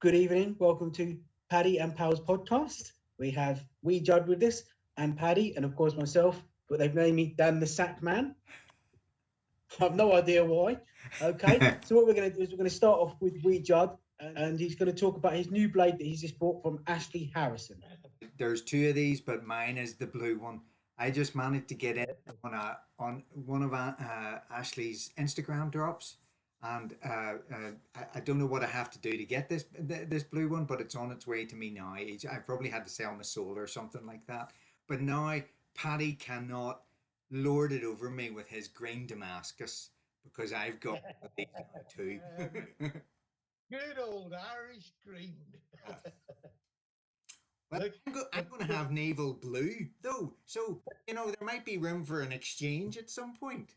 Good evening. Welcome to Paddy and Pal's podcast. We have Judd with us and Paddy, and of course myself, but they've named me Dan the Sack Man. I have no idea why. Okay, so what we're going to do is we're going to start off with Judd, and he's going to talk about his new blade that he's just bought from Ashley Harrison. There's two of these, but mine is the blue one. I just managed to get in on one of Ashley's Instagram drops, and I don't know what I have to do to get this blue one, but it's on its way to me now. I probably had to sell my soul or something like that. But now Paddy cannot lord it over me with his green Damascus because I've got these now too. Good old Irish green. Well, Look, I'm going to have naval blue, though. So, there might be room for an exchange at some point.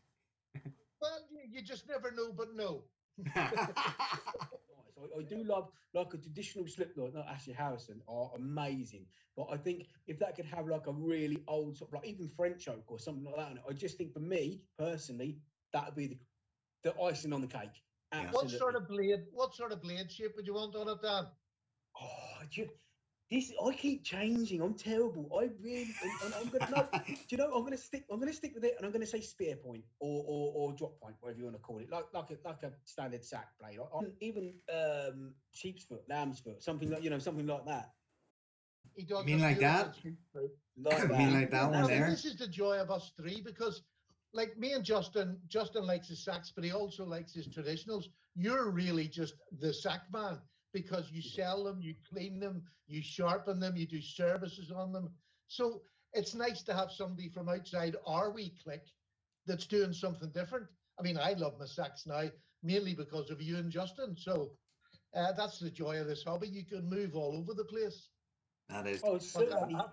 well, you just never know, but no. So I do love like a traditional slipknot, not Ashley Harrison, are amazing. But I think if that could have like a really old sort of like even French oak or something like that on it, I just think for me personally, that would be the icing on the cake. Yeah. Absolutely. What sort of blade shape would you want on it, Dan? Oh, this I keep changing. I'm terrible. I really, and I'm gonna no. Do you know? I'm gonna stick. I'm gonna stick with it, and I'm gonna say spear point or drop point, whatever you want to call it, like a standard sack blade. Even sheep's foot, lamb's foot, something like something like that. He You does mean have like beautiful that? sheep fruit. Like You mean that. like that one See, there? this is the joy of us three because, like me and Justin likes his sacks, but he also likes his traditionals. You're really just the sack man because you sell them, you clean them, you sharpen them, you do services on them. So it's nice to have somebody from outside our wee clique that's doing something different. I mean, I love my sacks now mainly because of you and Justin. So that's the joy of this hobby. You can move all over the place. That is. Oh, it's But certainly. I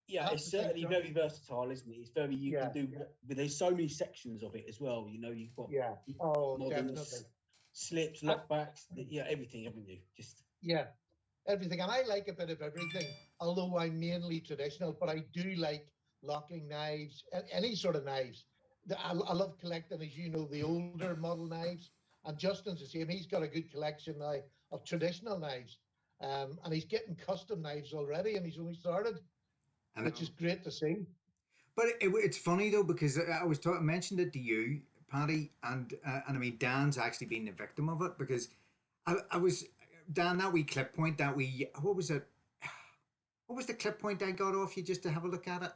Yeah, have it's to say, certainly very versatile, isn't it? It's very you can yeah, do, but there's so many sections of it as well. You've got yeah. Oh, modern definitely. slips, Uh, lockbacks, yeah, everything, haven't you? Just yeah, everything. And I like a bit of everything, although I'm mainly traditional, but I do like locking knives, any sort of knives. I love collecting, as you know, the older model knives. And Justin's the same. He's got a good collection now of traditional knives. And he's getting custom knives already, and he's only started, I which is know. great to see. But it's funny though because I was talking, mentioned it to you, Paddy, and I mean Dan's actually been the victim of it because I was Dan, that wee clip point, that wee, what was it? What was the clip point I got off you just to have a look at it?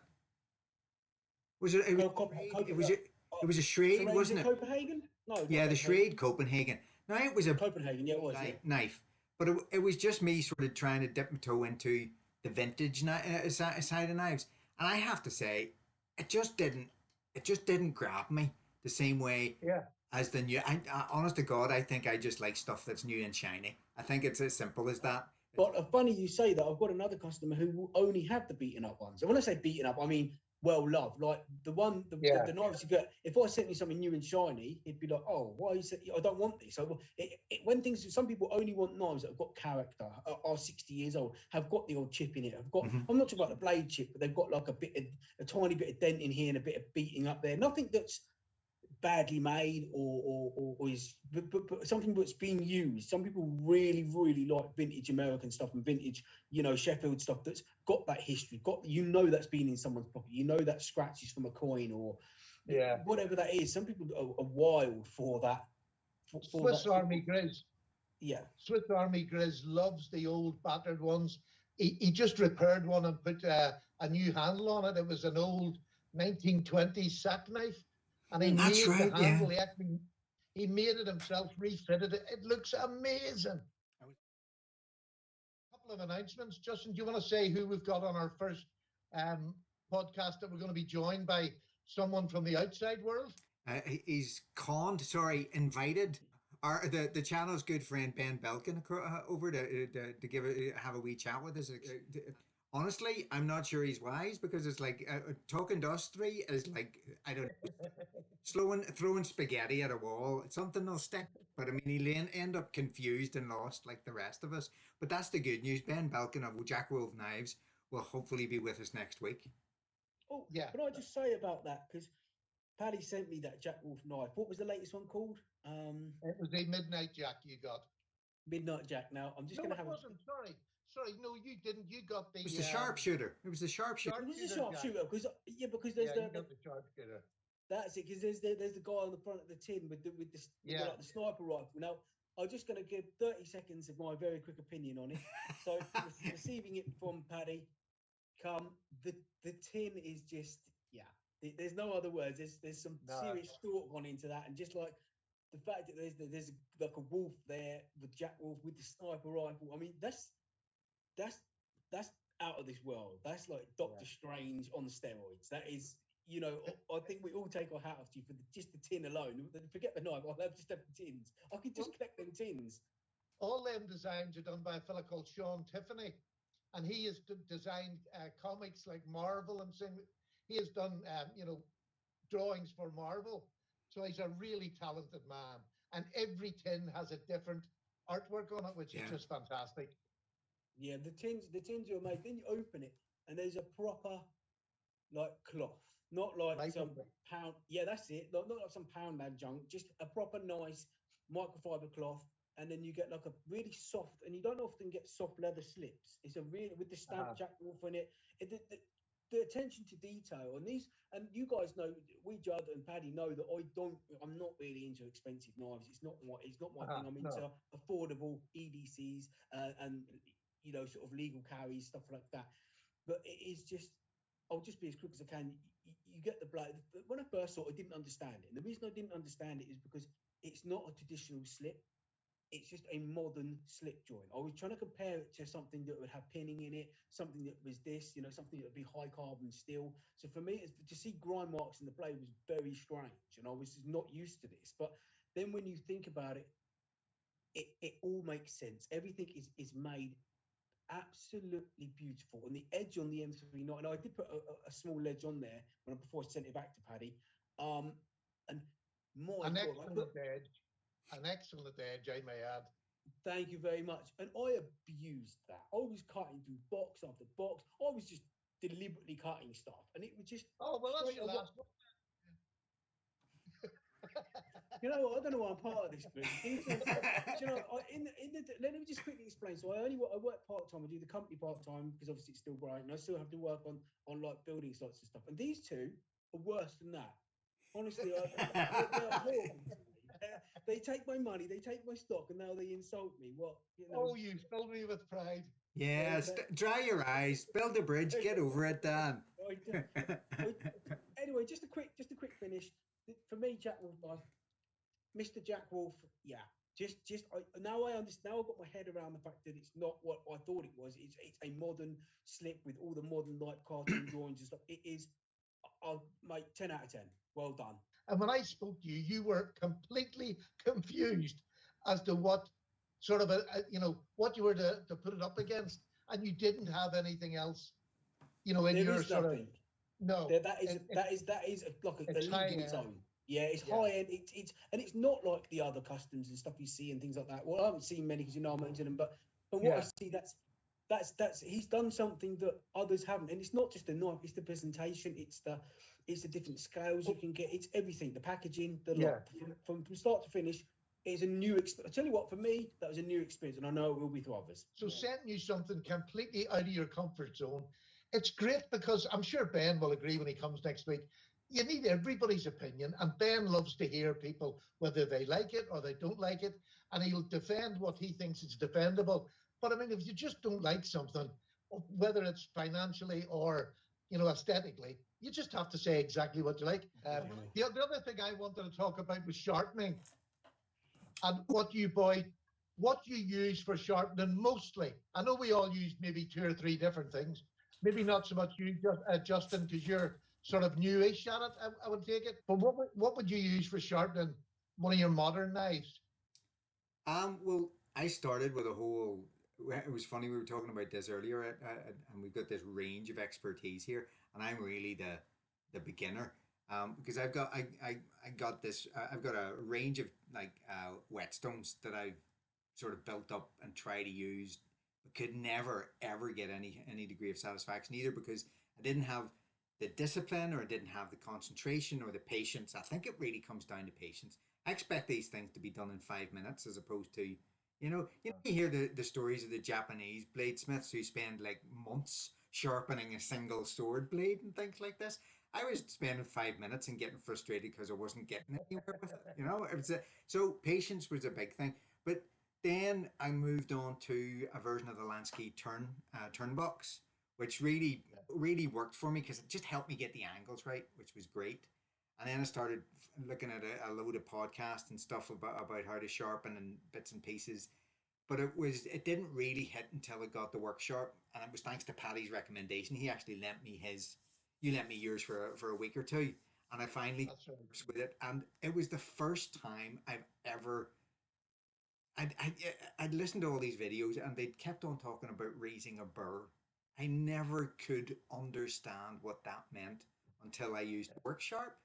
Was it? It was it was it was a Schrade, Terrains wasn't in it? Copenhagen? No, not Yeah, the Copenhagen. Schrade Copenhagen. Now it was a Copenhagen, yeah, it was, yeah. knife, but it was just me sort of trying to dip my toe into the vintage side of knives, and I have to say, it just didn't, it just didn't grab me the same way Yeah. as the new. Honest to God, I think I just like stuff that's new and shiny. I think it's as simple as that. But funny you say that. I've got another customer who will only have the beaten up ones. And when I say beaten up, I mean well loved. Like Yeah. the knives you get. If I sent me something new and shiny, he'd be like, "Oh, why is it? I don't want this." So when things, some people only want knives that have got character, are 60 years old, have got the old chip in it. Have got. Mm-hmm. I'm not talking about the blade chip, but they've got like a tiny bit of dent in here and a bit of beating up there. Nothing that's badly made or is but something that's being used. Some people really like vintage American stuff and vintage Sheffield stuff that's got that history, got that's been in someone's pocket, that scratches from a coin or Yeah. whatever that is. Some people are wild for that for Swiss that Army Grizz. yeah. Swiss Army Grizz loves the old battered ones. He just repaired one and put a new handle on it. It was an old 1920s sack knife, and he That's made the right. Yeah. handle. He made it himself, refitted it. It looks amazing. A couple of announcements. Justin, do you want to say who we've got on our first um, podcast that we're going to be joined by someone from the outside world? He's conned, sorry, invited our the channel's good friend Ben Belkin over to give have a wee chat with us. Honestly, I'm not sure he's wise because it's like talking to us three is like I don't know, throwing spaghetti at a wall. It's something that'll stick. But I mean, he'll end up confused and lost like the rest of us. But that's the good news. Ben Belkin of Jack Wolf Knives will hopefully be with us next week. Oh, Yeah. can I just say about that, because Paddy sent me that Jack Wolf knife. What was the latest one called? It was a Midnight Jack you got. Midnight Jack. Now I'm just No, going to it have. wasn't. Sorry. No, you didn't. You got the. It was the sharpshooter. It was the sharpshooter. It was a Sharpshooter, Jack. sharpshooter because there's Yeah, you got the sharpshooter. that's it, because there's the guy on the front of the tin with the like the sniper rifle. Now I'm just going to give 30 seconds of my very quick opinion on it. So receiving it from Paddy, the tin is just there's no other words. There's some serious thought gone into that, and just like the fact that there's like a wolf there with Jack Wolf with the sniper rifle. I mean that's out of this world. That's like Doctor Strange on steroids. That is, I think we all take our hat off to you for just the tin alone. Forget the knife. I'll just have the tins. I could just collect them tins. All them designs are done by a fella called Sean Tiffany, and he has designed comics like Marvel and things. He has done, drawings for Marvel. So he's a really talented man. And every tin has a different artwork on it, which is just fantastic. Yeah, the tins are made. Then you open it, and there's a proper like cloth, not like some pound. Yeah, that's it. Not like some pound lad junk. Just a proper nice microfiber cloth, and then you get like a really soft. And you don't often get soft leather slips. It's a really with the stamp Jack Wolf in it. The attention to detail on these, and you guys know, Judd and Paddy know that I'm not really into expensive knives. It's not my thing. I'm into affordable EDCs and sort of legal carries, stuff like that. But it is just, I'll just be as quick as I can. You get the blade. When I first saw it, I didn't understand it. And the reason I didn't understand it is because it's not a traditional slip. It's just a modern slip joint. I was trying to compare it to something that would have pinning in it, something that was this, something that would be high carbon steel. So for me, to see grind marks in the blade was very strange, and I was just not used to this. But then when you think about it, it all makes sense. Everything is made absolutely beautiful. And the edge on the M39, and I did put a small edge on there before I sent it back to Paddy. And more an excellent edge. An excellent edge, I may add. Thank you very much. And I abused that. I was cutting through box after box. I was just deliberately cutting stuff, and it was just. Oh well, that's your last one. I don't know why I'm part of this group. Let me just quickly explain. So I work part time. I do the company part time because obviously it's still growing, and I still have to work on like building sites and stuff. And these two are worse than that. Honestly, they're horrible. They take my money, they take my stock, and now they insult me. What? Oh, you filled me with pride. Yes, dry your eyes, build a bridge, get over it, Dan. Anyway, just a quick finish. For me, Jack Wolf, Mr. Jack Wolf, now I understand. Now I've got my head around the fact that it's not what I thought it was. It's a modern slip with all the modern like cartoon drawings and stuff. It is. I'll make 10 out of 10. Well done. And when I spoke to you, you were completely confused as to what sort of what you were to put it up against, and you didn't have anything else, in your sort of. No, that is like a league in its own. Yeah, it's high end. It's not like the other customs and stuff you see and things like that. Well, I haven't seen many because I'm into them, but what I see, that's he's done something that others haven't, and it's not just the knife; it's the presentation, it's the different scales you can get, it's everything, the packaging, from start to finish. It's a new experience. I tell you what, for me, that was a new experience, and I know it will be to others. So sending you something completely out of your comfort zone, it's great because I'm sure Ben will agree when he comes next week. You need everybody's opinion, and Ben loves to hear people, whether they like it or they don't like it, and he'll defend what he thinks is defendable. But I mean, if you just don't like something, whether it's financially or aesthetically, you just have to say exactly what you like. The other thing I wanted to talk about was sharpening, and what you use for sharpening mostly. I know we all use maybe 2 or 3 different things. Maybe not so much you, Justin, because you're sort of newish at it. I would take it. But what would you use for sharpening one of your modern knives? Well, I started with a whole. It was funny, we were talking about this earlier, and we've got this range of expertise here, and I'm really the beginner, because I've got a range of whetstones that I've sort of built up and try to use, but could never ever get any degree of satisfaction, either because I didn't have the discipline, or I didn't have the concentration or the patience. I think it really comes down to patience. I expect these things to be done in 5 minutes as opposed to You hear the stories of the Japanese bladesmiths who spend like months sharpening a single sword blade and things like this. I was spending 5 minutes and getting frustrated because I wasn't getting anywhere with it. So patience was a big thing. But then I moved on to a version of the Lansky turn box, which really worked for me because it just helped me get the angles right, which was great. And then I started looking at a load of podcasts and stuff about how to sharpen and bits and pieces. But it didn't really hit until I got the workshop, and it was thanks to Paddy's recommendation. He actually lent me you lent me yours for a week or two, and I finally That's right. with it, and it was the first time I've ever. I'd listened to all these videos, and they'd kept on talking about raising a burr. I never could understand what that meant until I used workshop,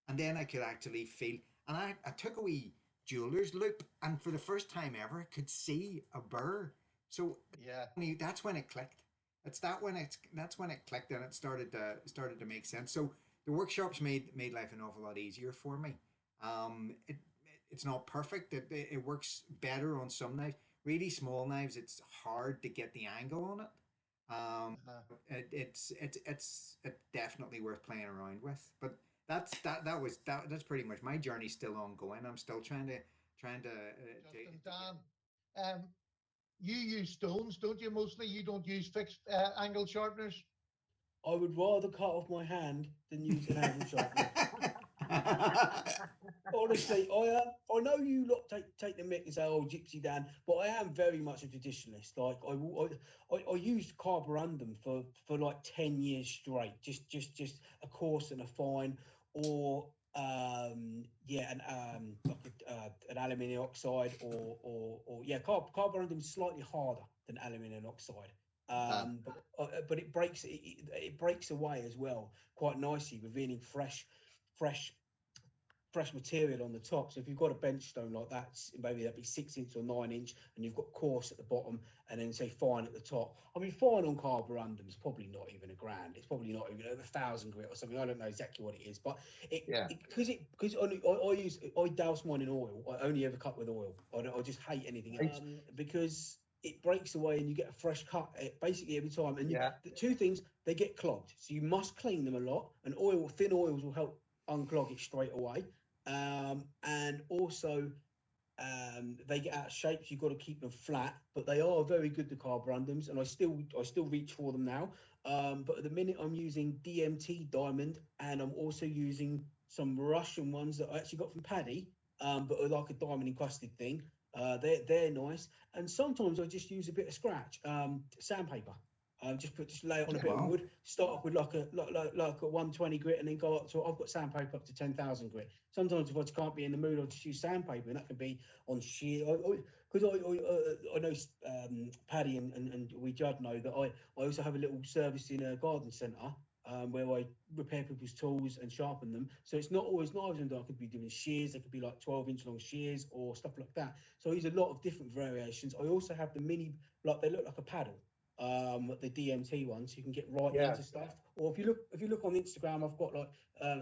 and then I could actually feel. And I took a wee jeweler's loop, and for the first time ever, could see a burr. So Yeah. that's when it clicked. That's when it clicked, and it started to make sense. So the workshops made life an awful lot easier for me. It's not perfect. It works better on some knives. Really small knives, it's hard to get the angle on it. Um, Uh-huh. it's definitely worth playing around with. But that's pretty much my journey's still ongoing. I'm still Justin, Dan, um, you use stones, don't you? Mostly, you don't use fixed angle sharpeners. I would rather cut off my hand than use an angle sharpener. Honestly, I know you lot take the mick and say, "Oh, Gypsy Dan," but I am very much a traditionalist. Like I used carborundum for like 10 years straight, just a coarse and a fine, or an aluminium oxide, or yeah, carborundum is slightly harder than aluminium oxide. Uh-huh. But it breaks away as well quite nicely, revealing fresh fresh material on the top. So if you've got a bench stone like that, maybe that'd be 6 inch or 9 inch, and you've got coarse at the bottom, and then say fine at the top. I mean, fine on carborundum is probably not even a grand. It's probably not even 1,000 grit or something. I don't know exactly what it is, but Yeah. because I douse mine in oil. I only ever cut with oil. I just hate anything Right. else because it breaks away and you get a fresh cut basically every time. And Yeah. the two things, they get clogged, so you must clean them a lot. And thin oils will help unclog it straight away. And also they get out of shape, so you've got to keep them flat. But they are very good, the carborundums, and I still reach for them now. But at the minute, I'm using DMT diamond, and I'm also using some Russian ones that I actually got from Paddy, but are like a diamond encrusted thing. They're nice, and sometimes I just use a bit of scratch sandpaper. Just lay it on a Yeah, bit of well, wood. Start off with like a 120 grit, and then go up to. I've got sandpaper up to 10,000 grit. Sometimes if I just can't be in the mood, I'll just use sandpaper, and that can be on sheer. Because I know Paddy and we Judd know that I also have a little service in a garden centre. Where I repair people's tools and sharpen them. So it's not always knives, and I could be doing shears. They could be like 12-inch long shears or stuff like that. So I use a lot of different variations. I also have the mini, like they look like a paddle, the DMT ones. You can get right Yeah. into stuff. Or if you look on Instagram, I've got like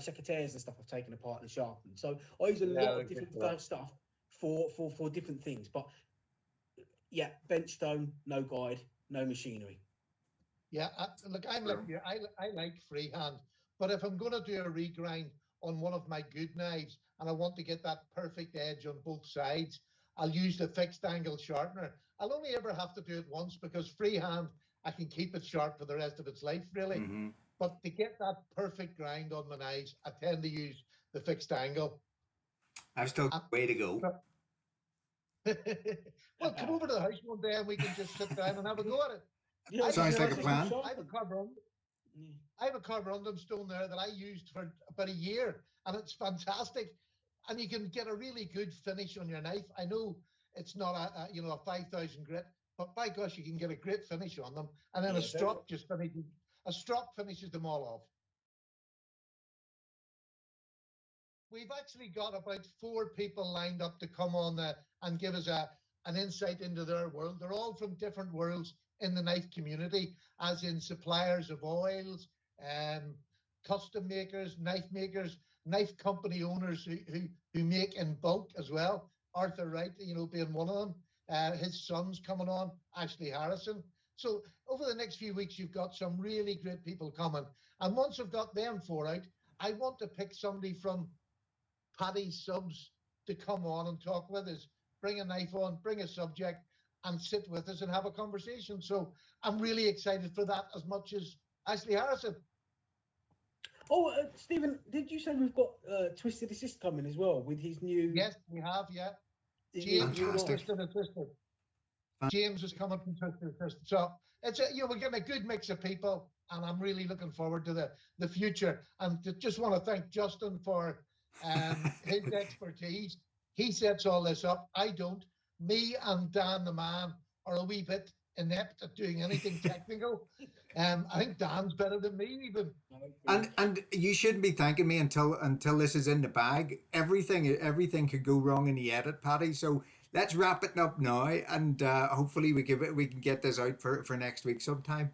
secateurs and stuff I've taken apart and sharpened. So I use a Yeah. lot They're of good different for that. stuff for different things. But yeah, bench stone, no guide, no machinery. Yeah. Look, I'm like true. you. I like freehand, but if I'm going to do a regrind on one of my good knives and I want to get that perfect edge on both sides, I'll use the fixed angle sharpener. I'll only ever have to do it once because freehand, I can keep it sharp for the rest of its life, really. Hmm. But to get that perfect grind on my knives, I tend to use the fixed angle. I've still got And a way to go. well, come over to the house one day and we can just sit down and have a go at it. Yeah, I I'll have give a Sounds you like a a carburetor. good plan. I have a sharpen. carburetor. Yeah. I have a carborundum stone there that I used for about a year, and it's fantastic. And you can get a really good finish on your knife. I know it's not a 5,000 grit, but by gosh, you can get a great finish on them. And then Yeah, very. a strop finishes them all off. We've actually got about 4 people lined up to come on and give us an insight into their world. They're all from different worlds in the knife community, as in suppliers of oils, um, custom makers, knife company owners who make in bulk as well. Arthur Wright, being one of them. His son's coming on, Ashley Harrison. So over the next few weeks, you've got some really great people coming. And once I've got them four out, I want to pick somebody from Paddy's subs to come on and talk with us. Bring a knife on, bring a subject, and sit with us and have a conversation. So I'm really excited for that as much as Ashley Harrison. Oh, Stephen, did you say we've got Twisted Assist coming as well with his new? Yes, we have. Yeah, his James new from Fantastic. Twisted Assisted. James is coming from Twisted Assisted. So it's we're getting a good mix of people, and I'm really looking forward to the future. And just want to thank Justin for his expertise. He sets all this up. I don't. Me and Dan the man are a wee bit inept at doing anything technical. I think Dan's better than me even. And you shouldn't be thanking me until this is in the bag. Everything could go wrong in the edit, Paddy. So let's wrap it up now, and hopefully we can get this out for next week sometime.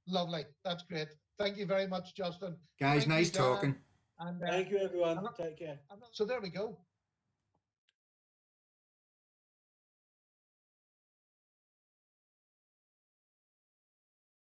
Lovely. That's great. Thank you very much, Justin. Guys, Thank nice you, Dan. talking. And, Thank you, everyone. I'm not- Take care. So there we go.